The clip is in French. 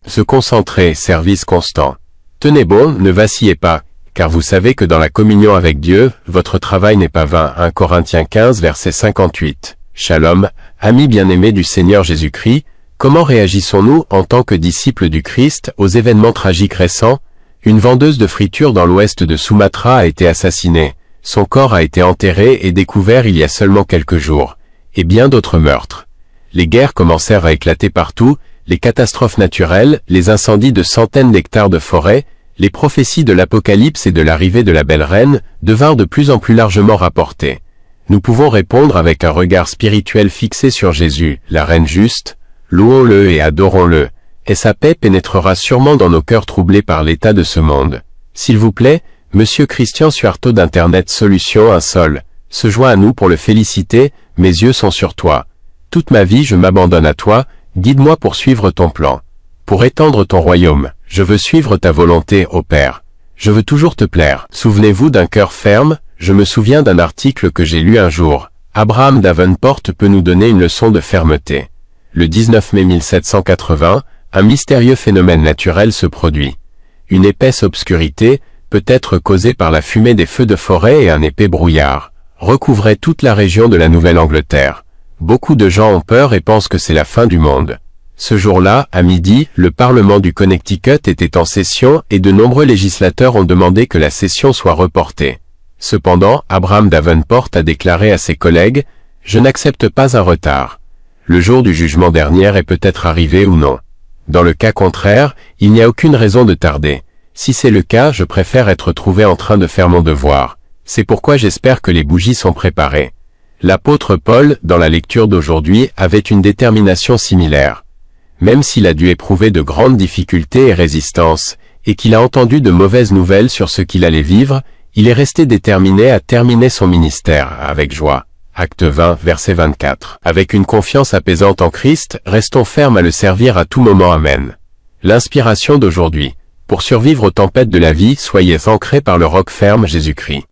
Se concentrer, service constant. Tenez bon, ne vacillez pas, car vous savez que dans la communion avec Dieu, votre travail n'est pas vain. 1 Corinthiens 15 verset 58. Shalom, amis bien-aimés du Seigneur Jésus-Christ, comment réagissons-nous en tant que disciples du Christ aux événements tragiques récents? Une vendeuse de friture dans l'ouest de Sumatra a été assassinée, son corps a été enterré et découvert il y a seulement quelques jours, et bien d'autres meurtres. Les guerres commencèrent à éclater partout, les catastrophes naturelles, les incendies de centaines d'hectares de forêt, les prophéties de l'Apocalypse et de l'arrivée de la belle reine devinrent de plus en plus largement rapportées. Nous pouvons répondre avec un regard spirituel fixé sur Jésus, la reine juste, louons-le et adorons-le, et sa paix pénétrera sûrement dans nos cœurs troublés par l'état de ce monde. S'il vous plaît, Monsieur Christian Suarto d'Internet Solutions 1 Sol, se joint à nous pour le féliciter, mes yeux sont sur toi. Toute ma vie je m'abandonne à toi, guide-moi pour suivre ton plan. Pour étendre ton royaume, je veux suivre ta volonté, ô Père. Je veux toujours te plaire. Souvenez-vous d'un cœur ferme, je me souviens d'un article que j'ai lu un jour. Abraham Davenport peut nous donner une leçon de fermeté. Le 19 mai 1780, un mystérieux phénomène naturel se produit. Une épaisse obscurité, peut-être causée par la fumée des feux de forêt et un épais brouillard, recouvrait toute la région de la Nouvelle-Angleterre. Beaucoup de gens ont peur et pensent que c'est la fin du monde. Ce jour-là, à midi, le Parlement du Connecticut était en session et de nombreux législateurs ont demandé que la session soit reportée. Cependant, Abraham Davenport a déclaré à ses collègues « Je n'accepte pas un retard. Le jour du jugement dernier est peut-être arrivé ou non. Dans le cas contraire, il n'y a aucune raison de tarder. Si c'est le cas, je préfère être trouvé en train de faire mon devoir. C'est pourquoi j'espère que les bougies sont préparées. » L'apôtre Paul, dans la lecture d'aujourd'hui, avait une détermination similaire. Même s'il a dû éprouver de grandes difficultés et résistances, et qu'il a entendu de mauvaises nouvelles sur ce qu'il allait vivre, il est resté déterminé à terminer son ministère avec joie. Acte 20, verset 24. Avec une confiance apaisante en Christ, restons fermes à le servir à tout moment. Amen. L'inspiration d'aujourd'hui. Pour survivre aux tempêtes de la vie, soyez ancrés par le roc ferme Jésus-Christ.